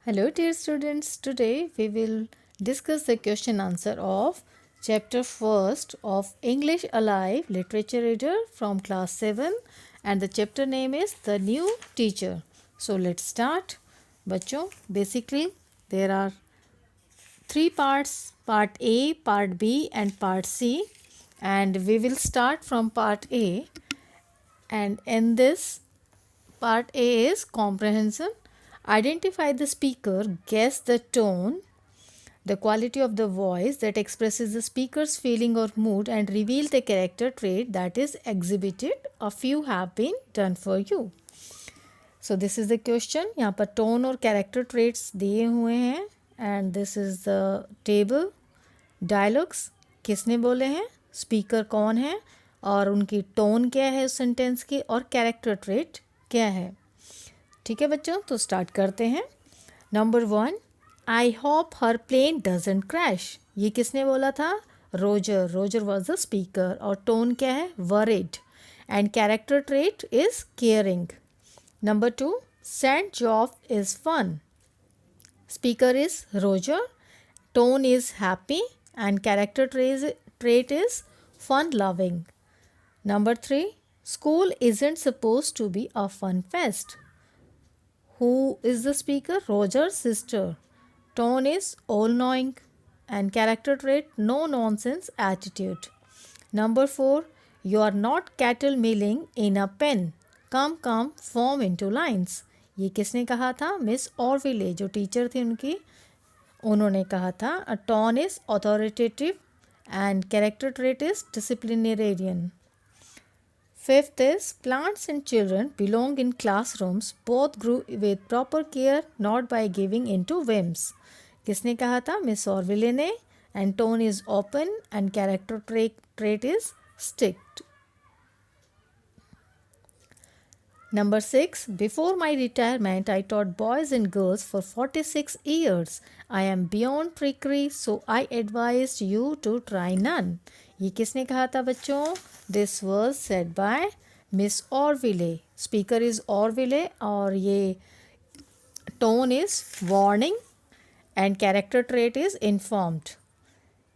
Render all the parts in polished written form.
Hello dear students, today we will discuss the question answer of chapter 1st of English Alive Literature Reader from class 7 and the chapter name is The New Teacher. So let's start. बच्चों, basically there are three parts, part A, part B and part C, and we will start from part A, and in this part A is comprehension. Identify the speaker, guess the tone, the quality of the voice that expresses the speaker's feeling or mood, and reveal the character trait that is exhibited. A few have been done for you. So this is the question. यहाँ पर tone और character traits दिए हुए हैं and this is the table. Dialogues किसने बोले हैं, speaker कौन है और उनकी tone क्या है उस sentence की और character trait क्या है. ठीक है बच्चों, तो स्टार्ट करते हैं. Number 1, I hope her plane doesn't crash. ये किसने बोला था, Roger. Roger was the speaker और टोन क्या है, worried, and character trait is caring. Number 2, sent job is fun. Speaker is Roger, tone is happy and character trait is fun loving. Number 3, school isn't suppose to be a fun fest. Who is the speaker? Roger's sister. Tone is all-knowing and character trait no nonsense attitude. Number 4, you are not cattle milling in a pen. Come come form into lines. ये किसने कहा था, miss ऑरविले जो teacher थी उनकी, उन्होंने कहा था. A tone is authoritative and character trait is disciplinarian. Fifth is plants and children belong in classrooms. Both grew with proper care, not by giving into whims. किसने कहा था, मिस ऑरविले ने. And tone is open and character trait is strict. Number 6, before my retirement, I taught boys and girls for 46 years. I am beyond trickery, so I advised you to try none. ये किसने कहा था बच्चों, this was said by miss Orville. Speaker is Orville और ये tone is warning and character trait is informed.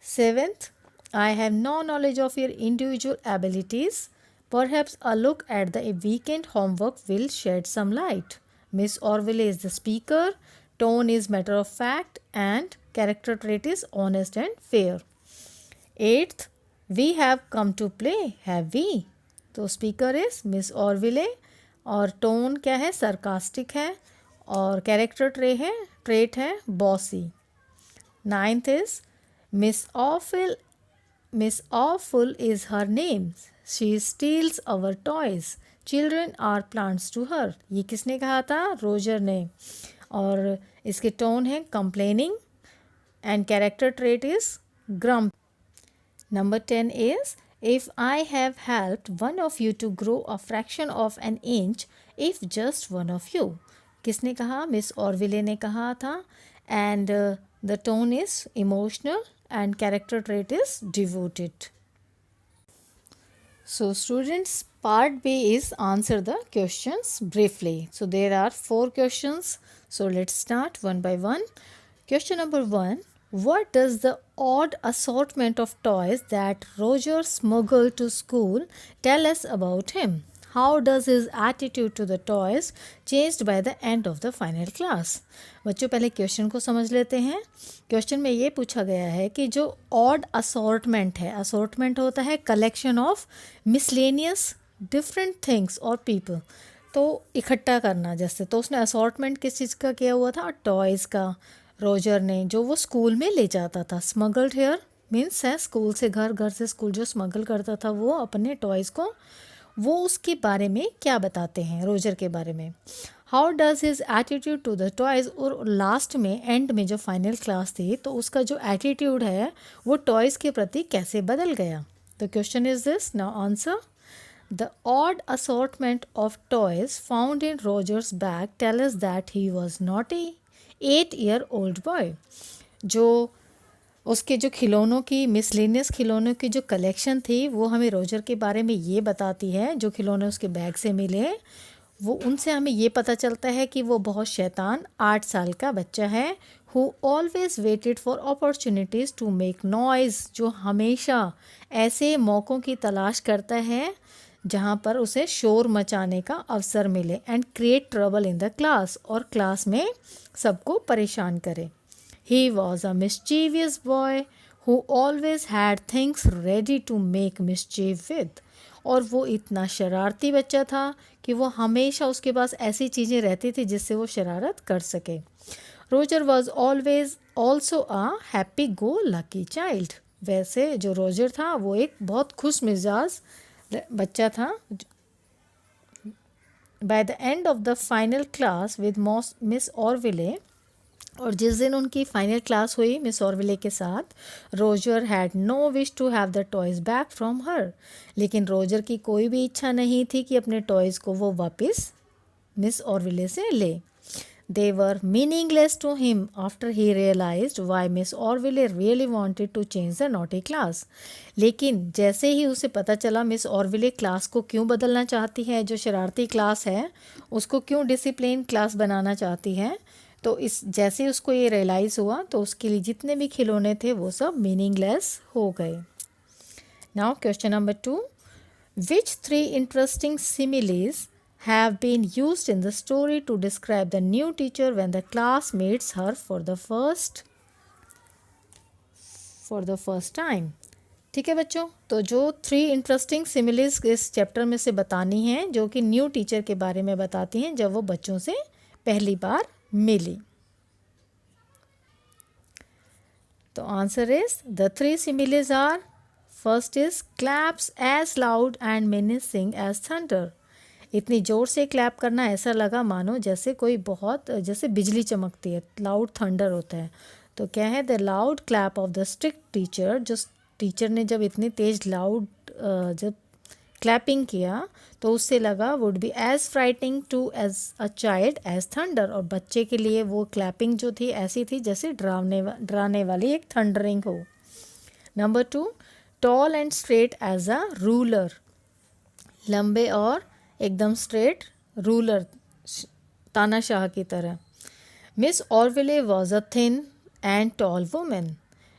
7th, I have no knowledge of your individual abilities. Perhaps a look at the weekend homework will shed some light. Miss Orville is the speaker, tone is matter of fact and character trait is honest and fair. 8th, we have come to play, have we? तो speaker is Miss Orville और tone क्या है, sarcastic है और character trait है bossy. 9th is Miss Awful is her name. She steals our toys. Children are plants to her. ये किसने कहा था, रोजर ने, और इसके टोन है complaining and character trait is grump. Number 10 is if I have helped one of you to grow a fraction of an inch, if just one of you. किसने कहा, मिस ऑरविले ने कहा था. And the tone is emotional and character trait is devoted. So students, part B is answer the questions briefly. So there are 4 questions. So let's start one by one. Question number 1. What does the odd assortment of toys that Roger smuggled to school tell us about him? How does his attitude to the toys changed by the end of the final class? बच्चों पहले question को समझ लेते हैं. Question में ये पूछा गया है कि जो ऑड असॉर्टमेंट है, असॉर्टमेंट होता है collection of miscellaneous different things और पीपल, तो इकट्ठा करना जैसे, तो उसने असॉर्टमेंट किस चीज़ का किया हुआ था, टॉयज़ का. रोजर ने जो वो स्कूल में ले जाता था, स्मगल्ड हेयर मीन्स है स्कूल से घर, घर से स्कूल, जो स्मगल करता था वो अपने टॉयज़ को, वो उसके बारे में क्या बताते हैं, रोजर के बारे में. How does his attitude to the toys, और लास्ट में एंड में जो फाइनल क्लास थी तो उसका जो एटीट्यूड है वो टॉयज़ के प्रति कैसे बदल गया. The question is this, now answer. The odd assortment of toys found in Roger's bag tell us that he was not a 8-year-old boy. जो उसके जो खिलौनों की, मिसलेनियस खिलौनों की जो कलेक्शन थी वो हमें रोजर के बारे में ये बताती है, जो खिलौने उसके बैग से मिले वो उनसे हमें ये पता चलता है कि वो बहुत शैतान 8 साल का बच्चा है। Who always waited for opportunities to make noise, जो हमेशा ऐसे मौक़ों की तलाश करता है जहाँ पर उसे शोर मचाने का अवसर मिले, and create trouble in the class, और क्लास में सबको परेशान करे। He was a mischievous boy who always had things ready to make mischief with, और वो इतना शरारती बच्चा था कि वो हमेशा उसके पास ऐसी चीज़ें रहती थी जिससे वो शरारत कर सके। Roger was always also a happy go lucky child, वैसे जो रोजर था वो एक बहुत खुश मिजाज बच्चा था। By the end of the final class with miss Orville, और जिस दिन उनकी फाइनल क्लास हुई मिस ऑरविले के साथ, Roger had no wish to have the toys back from her, लेकिन रोजर की कोई भी इच्छा नहीं थी कि अपने टॉयज़ को वो वापस मिस ऑरविले से ले। They were meaningless to him after he realized why Miss Orville really wanted to change the naughty class. लेकिन जैसे ही उसे पता चला मिस ऑरविले क्लास को क्यों बदलना चाहती है, जो शरारती क्लास है उसको क्यों डिसिप्लिन क्लास बनाना चाहती है, तो इस जैसे उसको ये रियलाइज़ हुआ तो उसके लिए जितने भी खिलौने थे वो सब मीनिंगलेस हो गए। Now question number 2, which 3 interesting similes have been used in the story to describe the new teacher when the class meets her for the first time. ठीक है बच्चों, तो जो 3 इंटरेस्टिंग सिमिलीज इस चैप्टर में से बतानी हैं जो कि न्यू टीचर के बारे में बताती हैं जब वो बच्चों से पहली बार मिली। तो answer is the 3 similes are, first is claps as loud and menacing as thunder. इतनी ज़ोर से क्लैप करना ऐसा लगा मानो जैसे कोई बहुत जैसे बिजली चमकती है, लाउड थंडर होता है। तो क्या है, the loud clap of the strict teacher, जो टीचर ने जब इतनी तेज़ लाउड जब क्लैपिंग किया तो उससे लगा would be as frightening to as a child as thunder, और बच्चे के लिए वो क्लैपिंग जो थी ऐसी थी जैसे डराने वाली एक थंडरिंग हो। Number 2, tall and straight as a ruler, लंबे और एकदम स्ट्रेट रूलर, तानाशाह की तरह। Miss Orville was a thin and tall woman,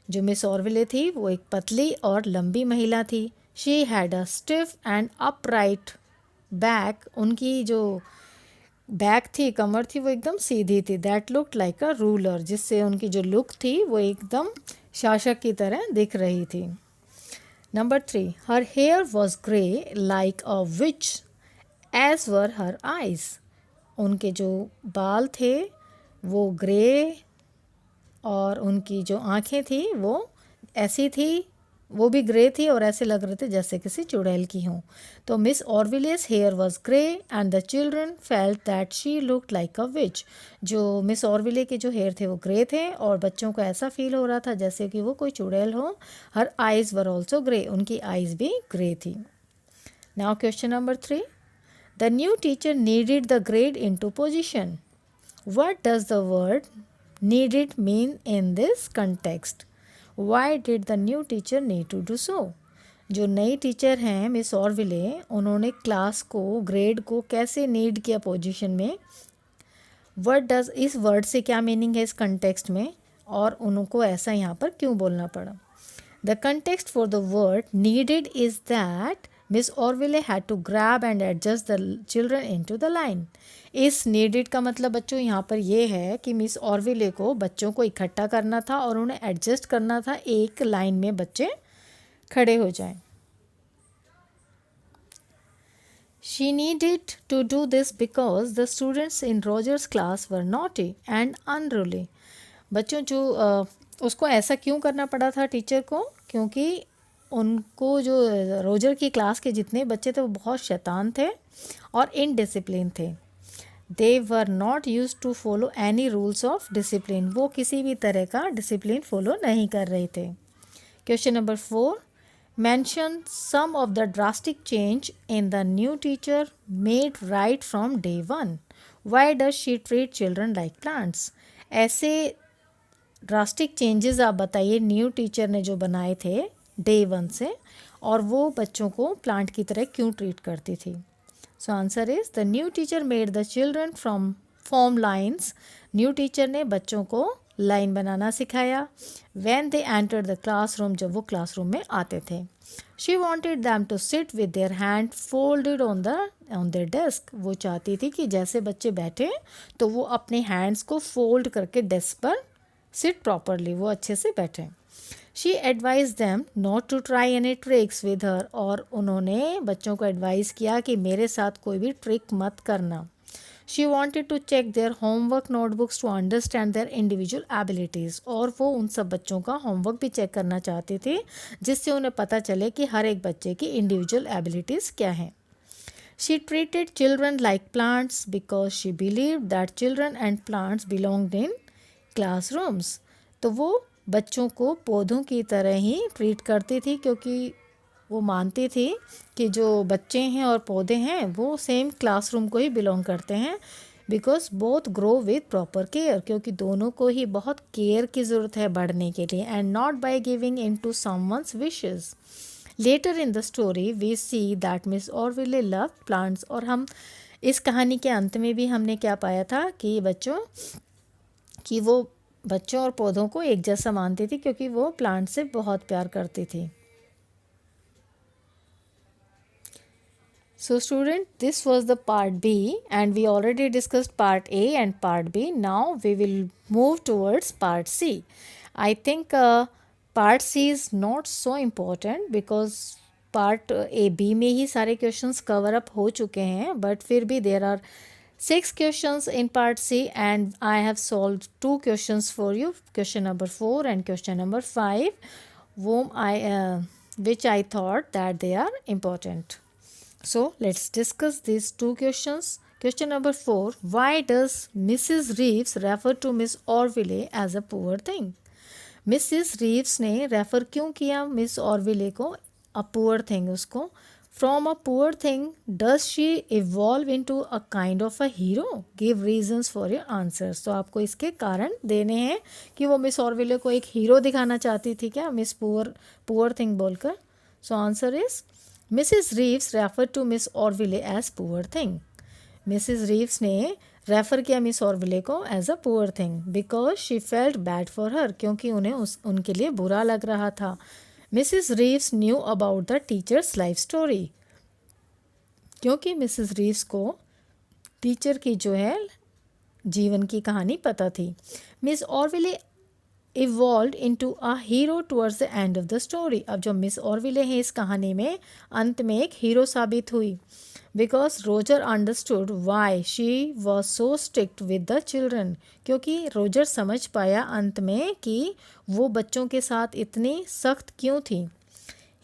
जो मिस ऑरविले थी वो एक पतली और लंबी महिला थी। She had a stiff and upright back, उनकी जो बैक थी, कमर थी, वो एकदम सीधी थी। That looked like a ruler, जिससे उनकी जो लुक थी वो एकदम शासक की तरह दिख रही थी। Number 3, her hair was grey like a witch as were her eyes, उनके जो बाल थे वो ग्रे और उनकी जो आँखें थी वो ऐसी थी, वो भी ग्रे थी और ऐसे लग रहे थे जैसे किसी चुड़ैल की हों। तो miss Orville's hair was grey and the children felt that she looked like a witch, जो मिस ऑरविले के जो हेयर थे वो ग्रे थे और बच्चों को ऐसा फील हो रहा था जैसे कि वो कोई चुड़ैल हो। हर आइज़ वर ऑल्सो ग्रे, उनकी आइज़ भी ग्रे थी। Now question number 3, the new teacher needed the grade into position. What does the word needed mean in this context? Why did the new teacher need to do so? जो नई teacher हैं miss ऑरविले, उन्होंने class को, grade को कैसे need किया position में? Word does, इस वर्ड से क्या मीनिंग है इस कंटेक्स्ट में और उनको ऐसा यहाँ पर क्यों बोलना पड़ा? The context for the word needed is that miss Orville had to grab and adjust the children into the line. इस नीडेड का मतलब बच्चों यहाँ पर ये है कि मिस ऑरविले को बच्चों को इकट्ठा करना था और उन्हें एडजस्ट करना था, एक लाइन में बच्चे खड़े हो जाएं। She needed to do this because the students in Roger's class were naughty and unruly. बच्चों जो उसको ऐसा क्यों करना पड़ा था टीचर को? क्योंकि उनको जो रोजर की क्लास के जितने बच्चे थे वो बहुत शैतान थे और इनडिसिप्लिन थे। They were not use to follow any rules of discipline, वो किसी भी तरह का डिसिप्लिन फॉलो नहीं कर रहे थे। Question number 4, mention some of the drastic change in the new teacher made right from day one. Why does she treat children like plants? ऐसे ड्रास्टिक चेंजेस आप बताइए न्यू टीचर ने जो बनाए थे डे 1 से, और वो बच्चों को प्लांट की तरह क्यों ट्रीट करती थी? So answer is the new teacher made the children from form lines. New teacher ने बच्चों को लाइन बनाना सिखाया. When they entered the classroom, जब वो क्लासरूम में आते थे. She wanted them to sit with their hand folded on their desk. वो चाहती थी कि जैसे बच्चे बैठे तो वो अपने हैंड्स को फोल्ड करके डेस्क पर सिट प्रॉपरली, वो अच्छे से बैठे. She advise them not to try any tricks with her. और उन्होंने बच्चों को एडवाइस किया कि मेरे साथ कोई भी ट्रिक मत करना. She wanted to check their homework notebooks to understand their individual abilities. और वो उन सब बच्चों का होमवर्क भी चेक करना चाहती थी जिससे उन्हें पता चले कि हर एक बच्चे की इंडिविजुअल एबिलिटीज़ क्या हैं. She treated children like plants because she believed that children and plants belonged in classrooms. तो वो बच्चों को पौधों की तरह ही ट्रीट करती थी क्योंकि वो मानती थी कि जो बच्चे हैं और पौधे हैं वो सेम क्लासरूम को ही बिलोंग करते हैं. Because both grow with proper care, क्योंकि दोनों को ही बहुत केयर की ज़रूरत है बढ़ने के लिए. And not by giving in to someone's wishes. Later in the story we see that miss Orville love plants. और हम इस कहानी के अंत में भी हमने क्या पाया था कि वो बच्चों और पौधों को एक जैसा मानती थी क्योंकि वो प्लांट से बहुत प्यार करती थी. So student, this was the part B and we already discussed part A and part B. Now we will move towards part C. I think part C is not so important because part A B में ही सारे questions cover up हो चुके हैं, but फिर भी there are 6 questions in part C and I have solved 2 questions for you, question number 4 and question number 5, which I thought that they are important. So let's discuss these 2 questions. Question number 4. Why does Mrs. Reeves refer to Miss Orville as a poor thing? Mrs. Reeves ने refer क्यों किया miss Orville को a poor thing उसको? From a poor thing, does she evolve into a kind of a hero? Give reasons for your answers. तो आपको इसके कारण देने हैं कि वो मिस ऑरविले को एक हीरो दिखाना चाहती थी क्या मिस पुअर थिंग बोलकर. सो answer is Mrs. Reeves referred to Miss Orville as poor thing. Mrs. Reeves ने रेफ़र किया मिस ऑरविले को as a poor thing because she felt bad for her, क्योंकि उन्हें उनके लिए बुरा लग रहा था. Mrs Reeves knew about the teacher's life story. क्योंकि मिसिस रीव्स को टीचर की जो है जीवन की कहानी पता थी. Miss Orville evolve into a hero towards the end of the story. अब जो मिस ऑरविले है इस कहानी में अंत में एक हीरो साबित हुई. Because Roger understood why she was so strict with the children. क्योंकि रोजर समझ पाया अंत में कि वो बच्चों के साथ इतनी सख्त क्यों थी.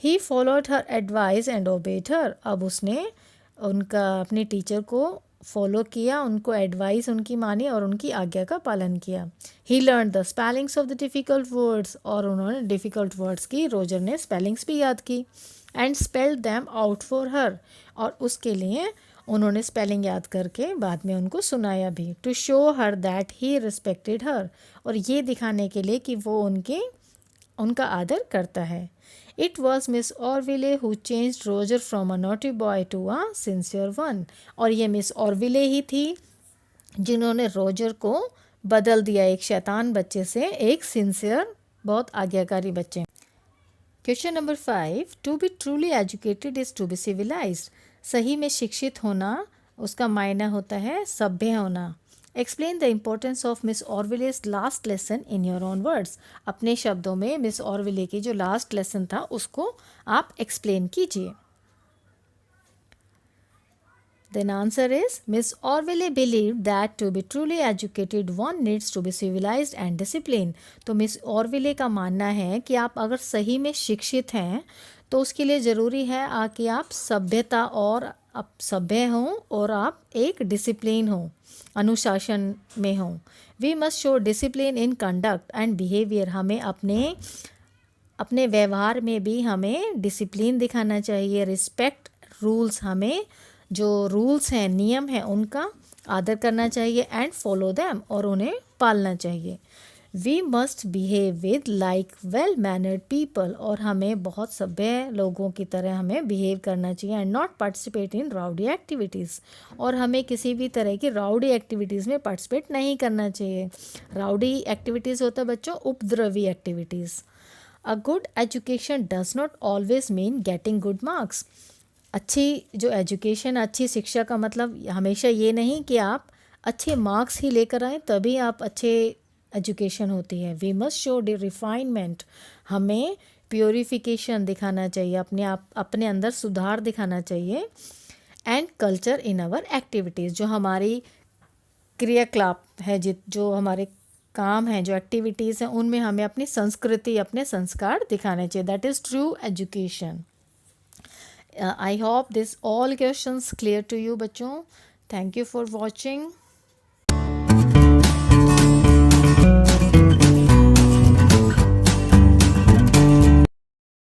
He followed her advice and obeyed her. अब उसने अपने टीचर को फॉलो किया, उनको एडवाइस उनकी मानी और उनकी आज्ञा का पालन किया. He learn the spellings of the difficult words. और उन्होंने डिफ़िकल्ट वर्ड्स की रोजर ने स्पेलिंग्स भी याद की. And spelled them out for her. और उसके लिए उन्होंने स्पेलिंग याद करके बाद में उनको सुनाया भी. To show her that he respected her. और ये दिखाने के लिए कि वो उनका आदर करता है. It was Miss Orville who changed Roger from a naughty boy to a sincere one. और ये मिस ऑरविले ही थी जिन्होंने रोजर को बदल दिया एक शैतान बच्चे से एक सिंसियर बहुत आज्ञाकारी बच्चे. Question number 5. To be truly educated is to be civilised. सही में शिक्षित होना उसका मायना होता है सभ्य होना. Explain the importance of miss Orville's last lesson in your own words. अपने शब्दों में मिस ऑरविले की जो लास्ट लेसन था उसको आप एक्सप्लेन कीजिए. Then answer is miss Orville believe that to be truly educated one needs to be civilised and discipline. तो मिस ऑरविले का मानना है कि आप अगर सही में शिक्षित हैं तो उसके लिए ज़रूरी है कि आप सभ्यता और आप सभ्य हों और आप एक डिसिप्लिन हों, अनुशासन में हों. We must show discipline in conduct and behaviour. हमें अपने व्यवहार में भी हमें डिसिप्लिन दिखाना चाहिए. रिस्पेक्ट रूल्स, हमें जो रूल्स हैं नियम हैं उनका आदर करना चाहिए. एंड फॉलो दैम, और उन्हें पालना चाहिए. We must behave with like well mannered people, और हमें बहुत सभ्य लोगों की तरह हमें बिहेव करना चाहिए, and not participate in rowdy activities, और हमें किसी भी तरह की राउडी एक्टिविटीज़ में पार्टिसिपेट नहीं करना चाहिए। राउडी एक्टिविटीज़ होता है बच्चों उपद्रवी activities. A good education does not always mean getting good marks. अच्छी जो एजुकेशन, अच्छी शिक्षा का मतलब हमेशा ये नहीं कि आप अच्छे मार्क्स ही लेकर आएँ तभी आप अच्छे एजुकेशन होती है। वी मस्ट शो रिफाइनमेंट, हमें प्योरिफिकेशन दिखाना चाहिए, अपने अंदर सुधार दिखाना चाहिए। And culture in our activities, जो हमारी क्रियाकलाप है, जो हमारे काम हैं, जो एक्टिविटीज़ हैं, उनमें हमें अपनी संस्कृति, अपने संस्कार दिखाने चाहिए। That is true education. I hope this all questions clear to you बच्चों. Thank you for watching.